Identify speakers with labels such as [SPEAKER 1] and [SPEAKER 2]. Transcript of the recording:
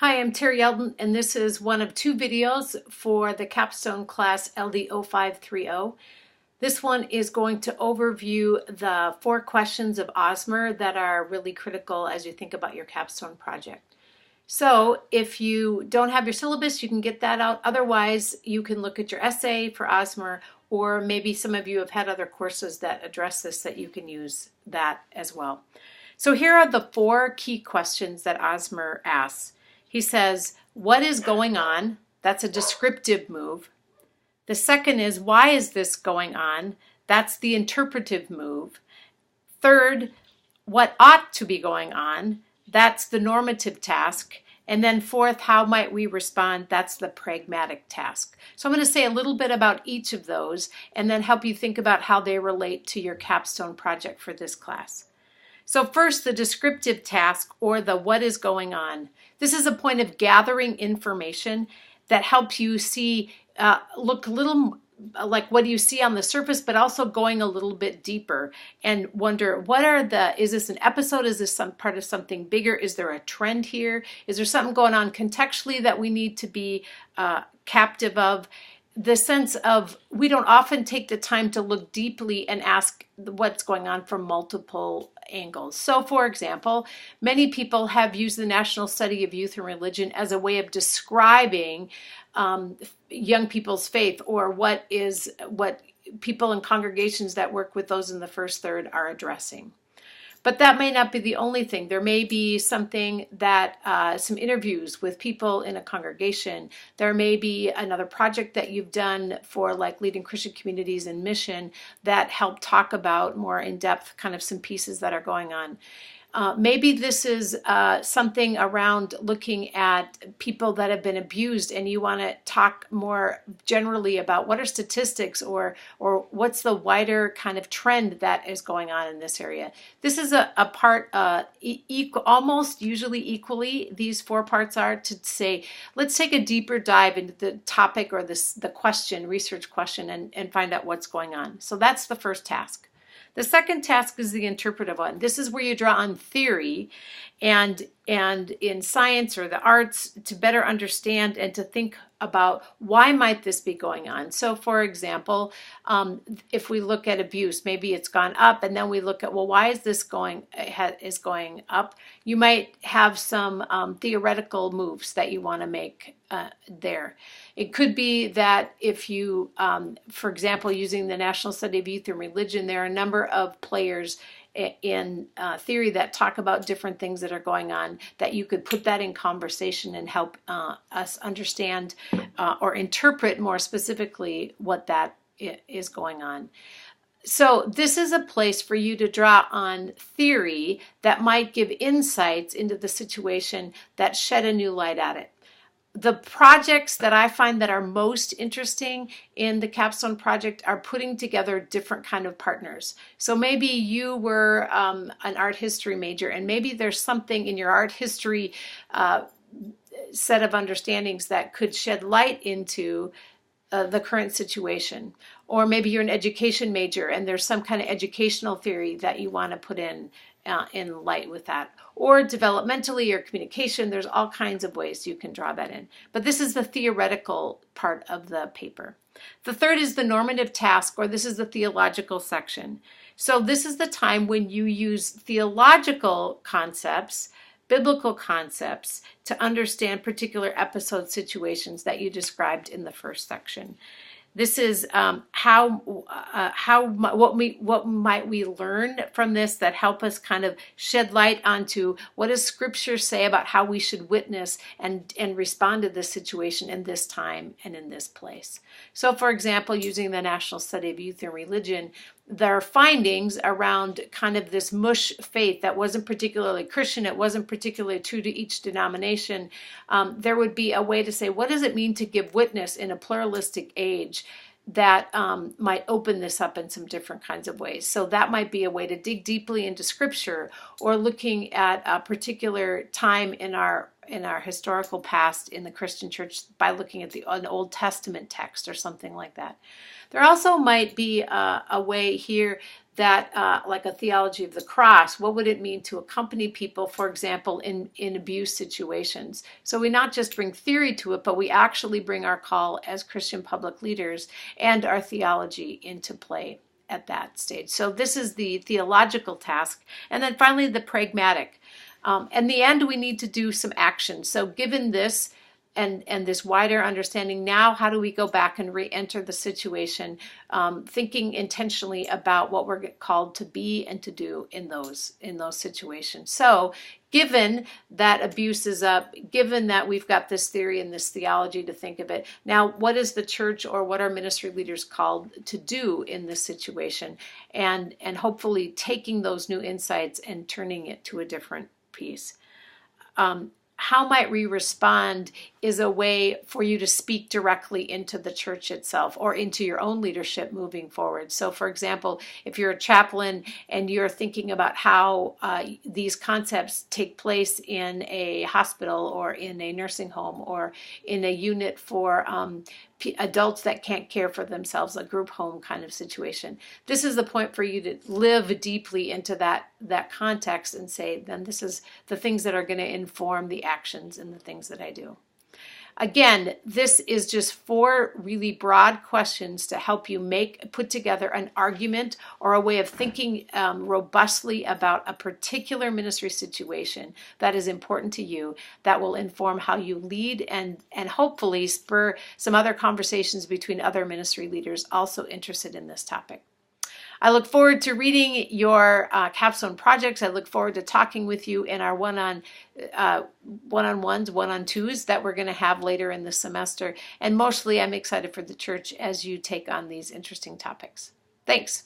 [SPEAKER 1] Hi, I'm Terry Elton, and this is one of two videos for the Capstone class LD0530. This one is going to overview the 4 questions of Osmer that are really critical as you think about your capstone project. So if you don't have your syllabus, you can get that out. Otherwise, you can look at your essay for Osmer, or maybe some of you have had other courses that address this that you can use that as well. So here are the 4 key questions that Osmer asks. He says, what is going on? That's a descriptive move. The second is, why is this going on? That's the interpretive move. Third, what ought to be going on? That's the normative task. And then fourth, how might we respond? That's the pragmatic task. So I'm going to say a little bit about each of those and then help you think about how they relate to your capstone project for this class. So first, the descriptive task, or the what is going on. This is a point of gathering information that helps you see, look a little like what do you see on the surface, but also going a little bit deeper and wonder, is this an episode? Is this some part of something bigger? Is there a trend here? Is there something going on contextually that we need to be captive of? The sense of we don't often take the time to look deeply and ask what's going on from multiple angles. So, for example, many people have used the National Study of Youth and Religion as a way of describing young people's faith, or what people in congregations that work with those in the first third are addressing. But that may not be the only thing. There may be something that, some interviews with people in a congregation. There may be another project that you've done for like leading Christian communities in mission that help talk about more in depth kind of some pieces that are going on. Maybe this is something around looking at people that have been abused, and you want to talk more generally about what are statistics or what's the wider kind of trend that is going on in this area. This is a part, almost usually equally, these 4 parts are to say, let's take a deeper dive into the topic or the question, research question, and find out what's going on. So that's the first task. The second task is the interpretive one. This is where you draw on theory and in science or the arts to better understand and to think about why might this be going on. So for example, if we look at abuse, maybe it's gone up, and then we look at, well, why is this going up? You might have some theoretical moves that you want to make there. It could be that if you, for example, using the National Study of Youth and Religion, there are a number of players in theory that talk about different things that are going on, that you could put that in conversation and help us understand or interpret more specifically what that is going on. So this is a place for you to draw on theory that might give insights into the situation that shed a new light at it. The projects that I find that are most interesting in the Capstone Project are putting together different kind of partners. So maybe you were an art history major, and maybe there's something in your art history set of understandings that could shed light into the current situation. Or maybe you're an education major and there's some kind of educational theory that you want to put in light with that. Or developmentally or communication, there's all kinds of ways you can draw that in. But this is the theoretical part of the paper. The third is the normative task, or this is the theological section. So this is the time when you use theological concepts, biblical concepts, to understand particular episode situations that you described in the first section. This is what might we learn from this that help us kind of shed light onto what does Scripture say about how we should witness and respond to this situation in this time and in this place. So, for example, using the National Study of Youth and Religion, there are findings around kind of this mush faith that wasn't particularly Christian, it wasn't particularly true to each denomination. There would be a way to say, what does it mean to give witness in a pluralistic age that might open this up in some different kinds of ways. So that might be a way to dig deeply into Scripture, or looking at a particular time in our historical past in the Christian church by looking at an Old Testament text or something like that. There also might be a way here that, like a theology of the cross, what would it mean to accompany people, for example, in abuse situations? So we not just bring theory to it, but we actually bring our call as Christian public leaders and our theology into play at that stage. So this is the theological task. And then finally, the pragmatic. In the end, we need to do some action. So given this, and this wider understanding, now how do we go back and re-enter the situation, thinking intentionally about what we're called to be and to do in those situations. So given that abuse is up, given that we've got this theory and this theology to think of it, now what is the church or what are ministry leaders called to do in this situation, and hopefully taking those new insights and turning it to a different piece. How might we respond is a way for you to speak directly into the church itself or into your own leadership moving forward. So for example, if you're a chaplain and you're thinking about how these concepts take place in a hospital or in a nursing home or in a unit for adults that can't care for themselves, a group home kind of situation. This is the point for you to live deeply into that context and say, then this is the things that are going to inform the actions and the things that I do. Again, this is just 4 really broad questions to help you put together an argument or a way of thinking robustly about a particular ministry situation that is important to you, that will inform how you lead and hopefully spur some other conversations between other ministry leaders also interested in this topic. I look forward to reading your capstone projects. I look forward to talking with you in our one-on-ones, one-on-twos that we're going to have later in the semester. And mostly, I'm excited for the church as you take on these interesting topics. Thanks.